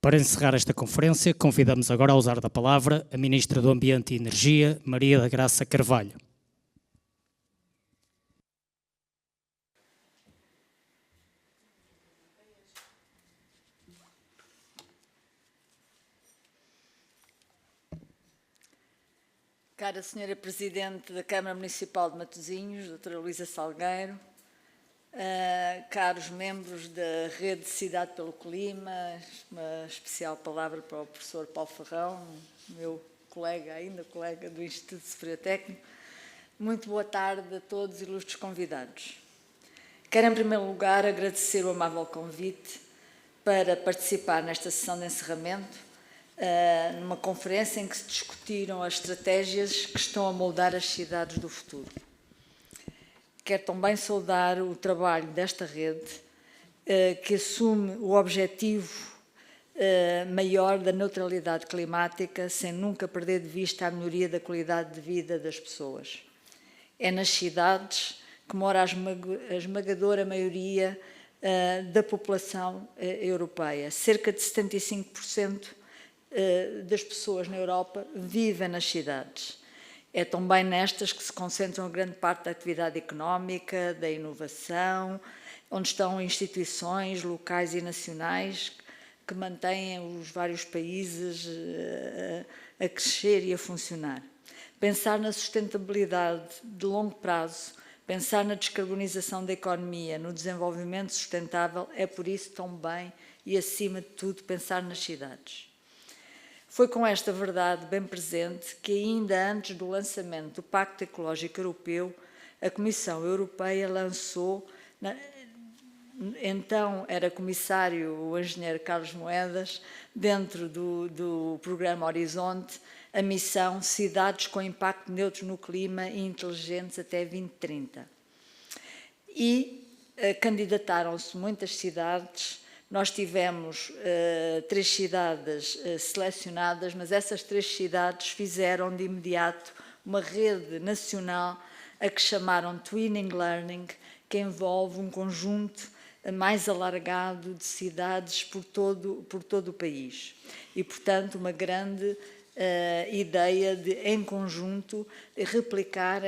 Para encerrar esta conferência, convidamos agora a usar da palavra a Ministra do Ambiente e Energia, Maria da Graça Carvalho. Cara Senhora Presidente da Câmara Municipal de Matosinhos, doutora Luísa Salgueiro, caros membros da Rede Cidade pelo Clima, uma especial palavra para o professor Paulo Ferrão, meu colega, ainda colega do Instituto Superior Técnico. Muito boa tarde a todos e ilustres convidados. Quero, em primeiro lugar, agradecer o amável convite para participar nesta sessão de encerramento, numa conferência em que se discutiram as estratégias que estão a moldar as cidades do futuro. Quero também saudar o trabalho desta rede, que assume o objetivo maior da neutralidade climática, sem nunca perder de vista a melhoria da qualidade de vida das pessoas. É nas cidades que mora a esmagadora maioria da população europeia. Cerca de 75% das pessoas na Europa vivem nas cidades. É também nestas que se concentram grande parte da atividade económica, da inovação, onde estão instituições locais e nacionais que mantêm os vários países a crescer e a funcionar. Pensar na sustentabilidade de longo prazo, pensar na descarbonização da economia, no desenvolvimento sustentável, é por isso também e, acima de tudo, pensar nas cidades. Foi com esta verdade bem presente que, ainda antes do lançamento do Pacto Ecológico Europeu, a Comissão Europeia lançou, então era comissário o engenheiro Carlos Moedas, dentro do programa Horizonte, a missão Cidades com Impacto Neutro no Clima e Inteligentes até 2030. E candidataram-se muitas cidades. Nós tivemos 3 cidades selecionadas, mas essas 3 cidades fizeram de imediato uma rede nacional a que chamaram Twinning Learning, que envolve um conjunto mais alargado de cidades por todo o país. E, portanto, uma grande ideia de, em conjunto, replicar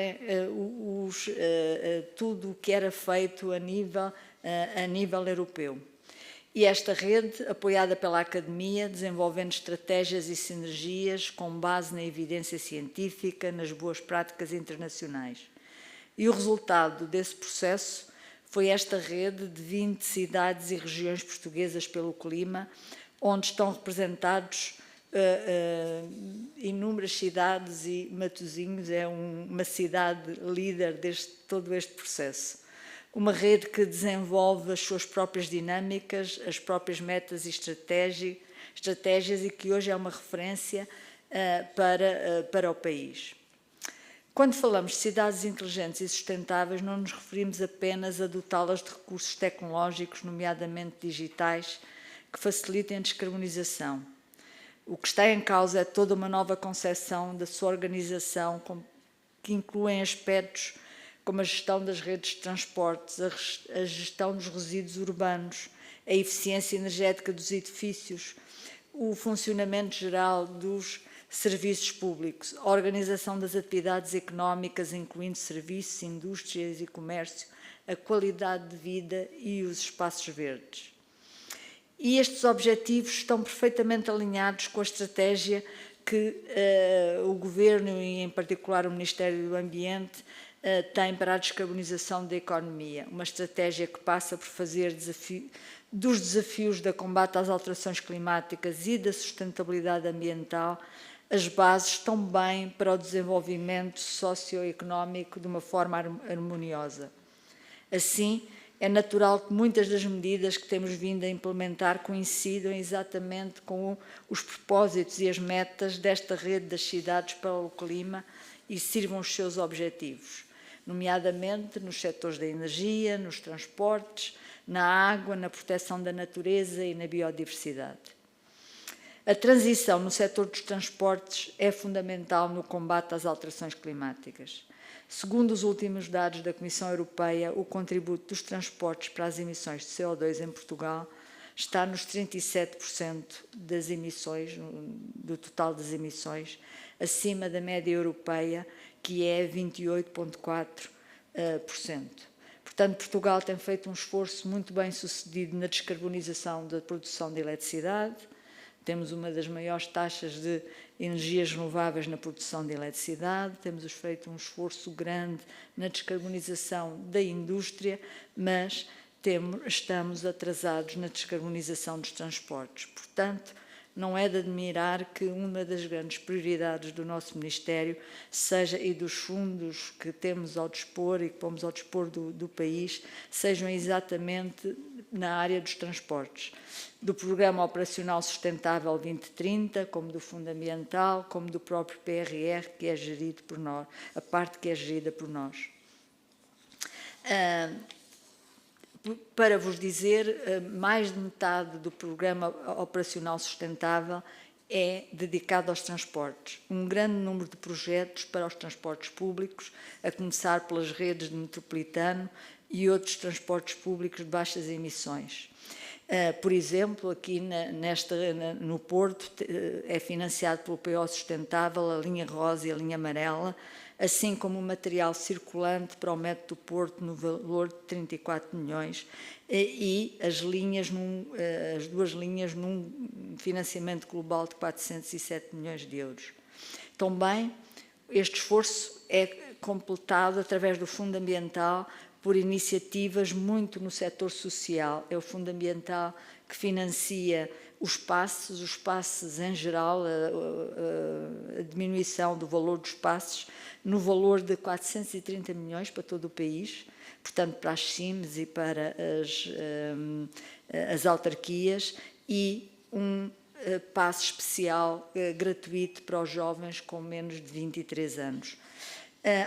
tudo o que era feito a nível europeu. E esta rede, apoiada pela Academia, desenvolvendo estratégias e sinergias com base na evidência científica, nas boas práticas internacionais. E o resultado desse processo foi esta rede de 20 cidades e regiões portuguesas pelo clima, onde estão representados inúmeras cidades, e Matosinhos é uma cidade líder de todo este processo. Uma rede que desenvolve as suas próprias dinâmicas, as próprias metas e estratégias e que hoje é uma referência para o país. Quando falamos de cidades inteligentes e sustentáveis, não nos referimos apenas a dotá-las de recursos tecnológicos, nomeadamente digitais, que facilitem a descarbonização. O que está em causa é toda uma nova concepção da sua organização, que incluem aspectos como a gestão das redes de transportes, a gestão dos resíduos urbanos, a eficiência energética dos edifícios, o funcionamento geral dos serviços públicos, a organização das atividades económicas, incluindo serviços, indústrias e comércio, a qualidade de vida e os espaços verdes. E estes objetivos estão perfeitamente alinhados com a estratégia que o Governo e, em particular, o Ministério do Ambiente tem para a descarbonização da economia. Uma estratégia que passa por fazer dos desafios da combate às alterações climáticas e da sustentabilidade ambiental as bases também para o desenvolvimento socioeconómico de uma forma harmoniosa. Assim, é natural que muitas das medidas que temos vindo a implementar coincidam exatamente com os propósitos e as metas desta rede das cidades para o clima e sirvam os seus objetivos, nomeadamente nos setores da energia, nos transportes, na água, na proteção da natureza e na biodiversidade. A transição no setor dos transportes é fundamental no combate às alterações climáticas. Segundo os últimos dados da Comissão Europeia, o contributo dos transportes para as emissões de CO2 em Portugal está nos 37% das emissões, do total das emissões, acima da média europeia, que é 28,4%. Portanto, Portugal tem feito um esforço muito bem sucedido na descarbonização da produção de eletricidade. Temos uma das maiores taxas de energias renováveis na produção de eletricidade, temos feito um esforço grande na descarbonização da indústria, mas estamos atrasados na descarbonização dos transportes. Portanto, não é de admirar que uma das grandes prioridades do nosso Ministério seja, e dos fundos que temos ao dispor e que pomos ao dispor do país, sejam exatamente na área dos transportes, do Programa Operacional Sustentável 2030, como do Fundo Ambiental, como do próprio PRR, que é gerido por nós, a parte que é gerida por nós. Para vos dizer, mais de metade do Programa Operacional Sustentável é dedicado aos transportes. Um grande número de projetos para os transportes públicos, a começar pelas redes de metropolitano e outros transportes públicos de baixas emissões. Por exemplo, aqui no Porto é financiado pelo PO Sustentável a linha rosa e a linha amarela, assim como o material circulante para o método do Porto no valor de 34 milhões e as duas linhas num financiamento global de 407 milhões de euros. Também este esforço é completado através do Fundo Ambiental por iniciativas muito no setor social. É o Fundo Ambiental que financia os passes em geral, a diminuição do valor dos passes, no valor de 430 milhões para todo o país, portanto para as CIMs e para as autarquias, e um passe especial gratuito para os jovens com menos de 23 anos.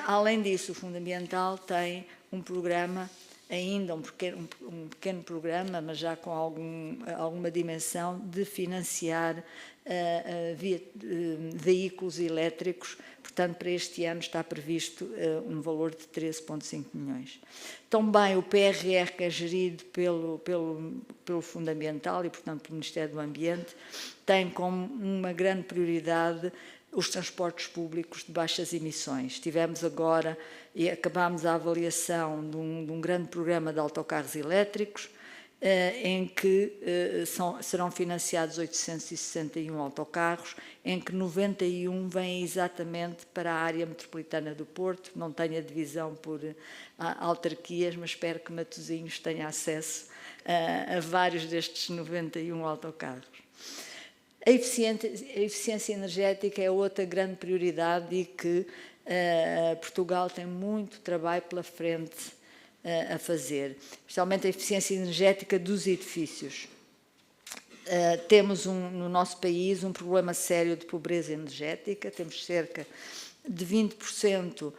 Além disso, o Fundo Ambiental tem um programa, ainda um pequeno programa, mas já com alguma dimensão, de financiar veículos elétricos. Portanto, para este ano está previsto um valor de 13,5 milhões. Também o PRR, que é gerido pelo Fundo Ambiental e, portanto, pelo Ministério do Ambiente, tem como uma grande prioridade os transportes públicos de baixas emissões. Tivemos agora e acabámos a avaliação de um grande programa de autocarros elétricos, em que serão financiados 861 autocarros, em que 91 vêm exatamente para a área metropolitana do Porto. Não tenho a divisão por autarquias, mas espero que Matosinhos tenha acesso a vários destes 91 autocarros. A eficiência energética é outra grande prioridade e que Portugal tem muito trabalho pela frente a fazer, especialmente a eficiência energética dos edifícios. Temos no nosso país um problema sério de pobreza energética, temos cerca de 20%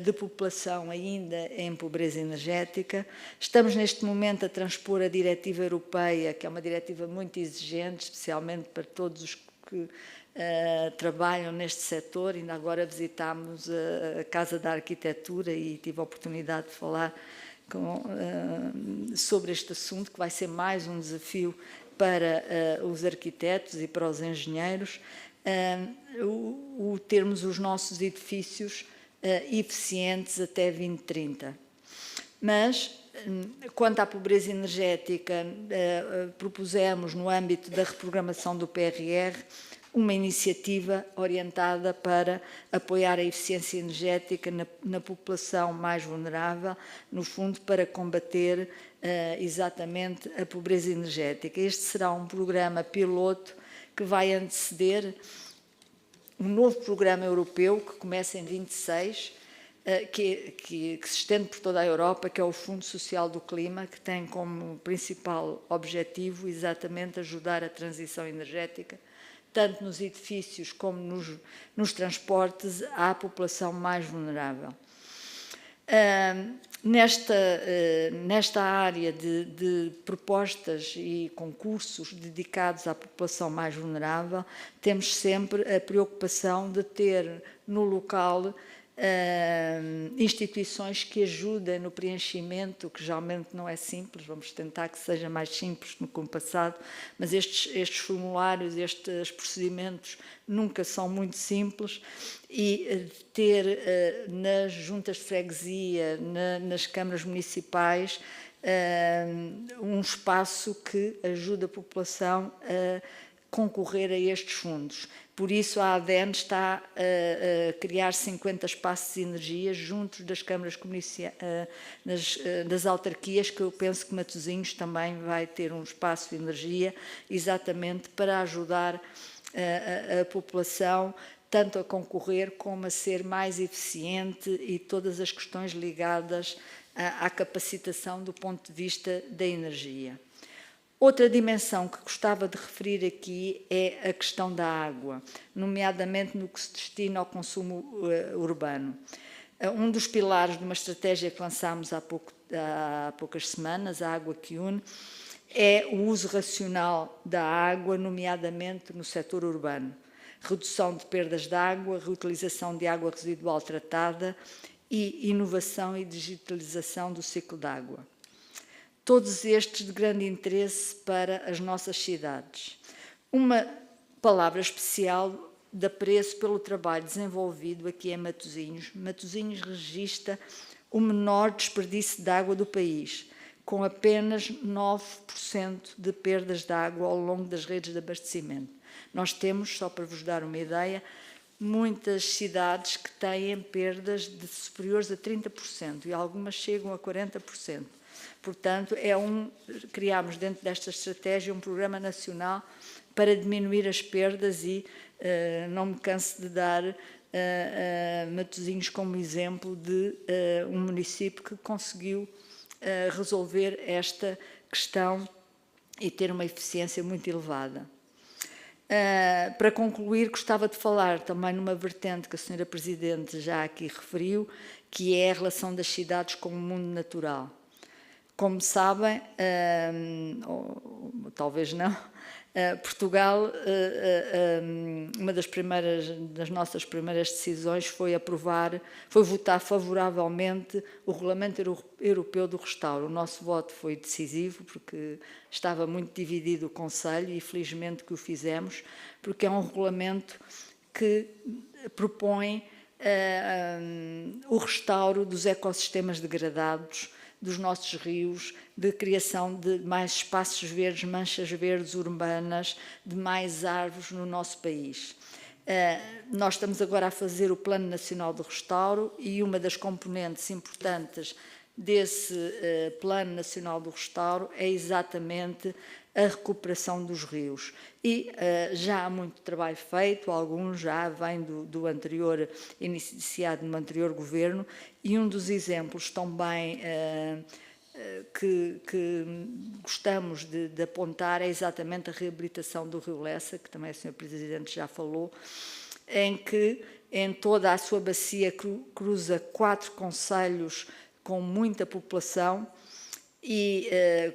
de população ainda em pobreza energética. Estamos neste momento a transpor a diretiva europeia, que é uma diretiva muito exigente, especialmente para todos os que trabalham neste setor. Ainda agora visitámos a Casa da Arquitetura e tive a oportunidade de falar sobre este assunto, que vai ser mais um desafio para os arquitetos e para os engenheiros, termos os nossos edifícios eficientes até 2030. Mas, quanto à pobreza energética, propusemos, no âmbito da reprogramação do PRR, uma iniciativa orientada para apoiar a eficiência energética na população mais vulnerável, no fundo, para combater exatamente a pobreza energética. Este será um programa piloto que vai anteceder um novo programa europeu que começa em 26, que se estende por toda a Europa, que é o Fundo Social do Clima, que tem como principal objetivo exatamente ajudar a transição energética, tanto nos edifícios como nos transportes, à população mais vulnerável. Nesta área de propostas e concursos dedicados à população mais vulnerável, temos sempre a preocupação de ter no local instituições que ajudem no preenchimento, que geralmente não é simples, vamos tentar que seja mais simples do que no passado, mas estes formulários, estes procedimentos nunca são muito simples, e ter nas juntas de freguesia, nas câmaras municipais, um espaço que ajude a população a concorrer a estes fundos. Por isso, a ADN está a criar 50 espaços de energia junto das câmaras das autarquias, que eu penso que Matosinhos também vai ter um espaço de energia, exatamente para ajudar a população tanto a concorrer como a ser mais eficiente, e todas as questões ligadas à capacitação do ponto de vista da energia. Outra dimensão que gostava de referir aqui é a questão da água, nomeadamente no que se destina ao consumo urbano. Um dos pilares de uma estratégia que lançámos há poucas semanas, a Água que Une, é o uso racional da água, nomeadamente no setor urbano. Redução de perdas de água, reutilização de água residual tratada e inovação e digitalização do ciclo da água. Todos estes de grande interesse para as nossas cidades. Uma palavra especial de apreço pelo trabalho desenvolvido aqui em Matosinhos. Matosinhos registra o menor desperdício de água do país, com apenas 9% de perdas de água ao longo das redes de abastecimento. Nós temos, só para vos dar uma ideia, muitas cidades que têm perdas superiores a 30% e algumas chegam a 40%. Portanto, criámos dentro desta estratégia um programa nacional para diminuir as perdas e não me canso de dar Matosinhos como exemplo de um município que conseguiu resolver esta questão e ter uma eficiência muito elevada. Para concluir, gostava de falar também numa vertente que a Sra. Presidente já aqui referiu, que é a relação das cidades com o mundo natural. Como sabem, ou talvez não, Portugal, uma das nossas primeiras decisões foi votar favoravelmente o Regulamento Europeu do Restauro. O nosso voto foi decisivo, porque estava muito dividido o Conselho, e felizmente que o fizemos, porque é um regulamento que propõe o restauro dos ecossistemas degradados, dos nossos rios, de criação de mais espaços verdes, manchas verdes urbanas, de mais árvores no nosso país. Nós estamos agora a fazer o Plano Nacional do Restauro, e uma das componentes importantes desse Plano Nacional do Restauro é exatamente a recuperação dos rios. E já há muito trabalho feito, alguns já vêm do anterior, iniciado no anterior governo, e um dos exemplos também que gostamos de apontar é exatamente a reabilitação do Rio Lessa, que também a Sra. Presidente já falou, em que em toda a sua bacia cruza 4 concelhos com muita população, e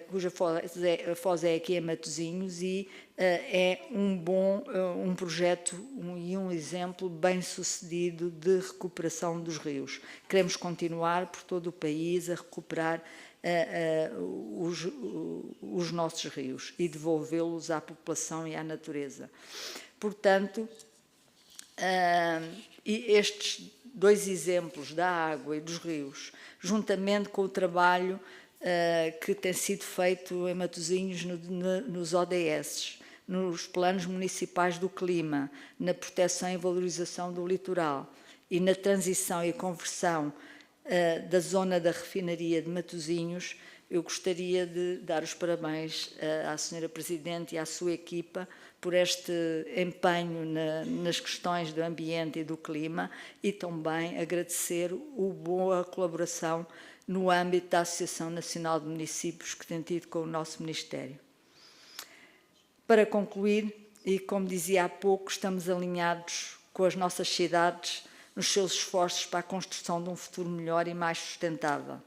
cuja foz é aqui em Matosinhos, e é um projeto e um exemplo bem sucedido de recuperação dos rios. Queremos continuar por todo o país a recuperar os nossos rios e devolvê-los à população e à natureza. Portanto, estes 2 exemplos da água e dos rios, juntamente com o trabalho que tem sido feito em Matosinhos nos ODS, nos planos municipais do clima, na proteção e valorização do litoral e na transição e conversão da zona da refinaria de Matosinhos, eu gostaria de dar os parabéns à Sra. Presidente e à sua equipa por este empenho nas questões do ambiente e do clima, e também agradecer a boa colaboração no âmbito da Associação Nacional de Municípios que tem tido com o nosso Ministério. Para concluir, e como dizia há pouco, estamos alinhados com as nossas cidades nos seus esforços para a construção de um futuro melhor e mais sustentável.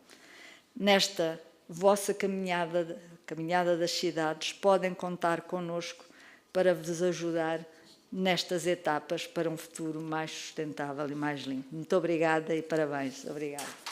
Nesta vossa caminhada das cidades, podem contar connosco para vos ajudar nestas etapas para um futuro mais sustentável e mais limpo. Muito obrigada e parabéns. Obrigada.